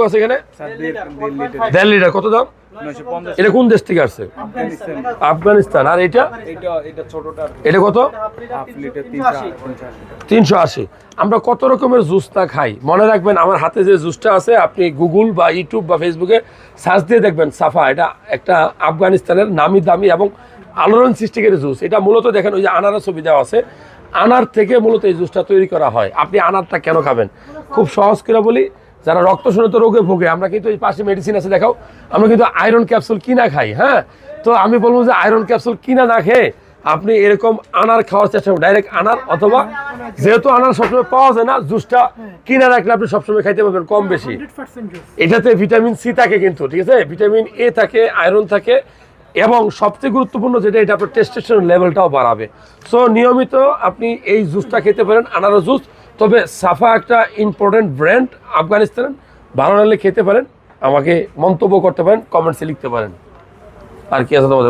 আছে এখানে 1.5 লিটার। কত দাম? এটা কোন দেশ থেকে আসছে? আফগানিস্তান। আর এটা এটা কত? 380। আমরা কত রকমের জুসটা খাই মনে রাখবেন, আমার হাতে যে জুসটা আছে আপনি গুগল বা ইউটিউব বা ফেসবুকে সার্চ দিয়ে দেখবেন, সাফা। এটা একটা আফগানিস্তানের নামি দামি এবং আলোড়ন সৃষ্টিকারী জুস। এটা মূলত দেখেন ওই যে আনারের ছবি দেওয়া আছে, আনার থেকে মূলত এই জুসটা তৈরি করা হয়। আপনি আনারটা কেন খাবেন? খুব সহজ করে বলি, যারা রক্তশূন্যতা রোগে ভোগে, আমরা কিন্তু এই পাশে মেডিসিন আছে দেখাও, আমরা কিন্তু আয়রন ক্যাপসুল কিনা খাই। হ্যাঁ, তো আমি বলবো যে আয়রন ক্যাপসুল কিনা না খেয়ে আপনি এরকম আনার খাওয়ার চেষ্টা করুন, ডাইরেক্ট আনার, অথবা যেহেতু আনার সবসময় পাওয়া যায় না, জুসটা কিনা রাখলে আপনি সবসময় খাইতে পারবেন কম বেশি। এটাতে ভিটামিন সি থাকে কিন্তু, ঠিক আছে, ভিটামিন এ থাকে, আয়রন থাকে, এবং সবচেয়ে গুরুত্বপূর্ণ যেটা, এটা আপনার টেস্টোস্টেরন লেভেলটাও বাড়াবে। সো নিয়মিত আপনি এই জুসটা খেতে পারেন, আনারস জুস। তবে সাফা একটা ইম্পর্টেন্ট ব্র্যান্ড আফগানিস্তান, ভালো লাগলে খেতে পারেন, আমাকে মন্তব্য করতে পারেন, কমেন্টসে লিখতে পারেন। আর কি আছে তোমাদের?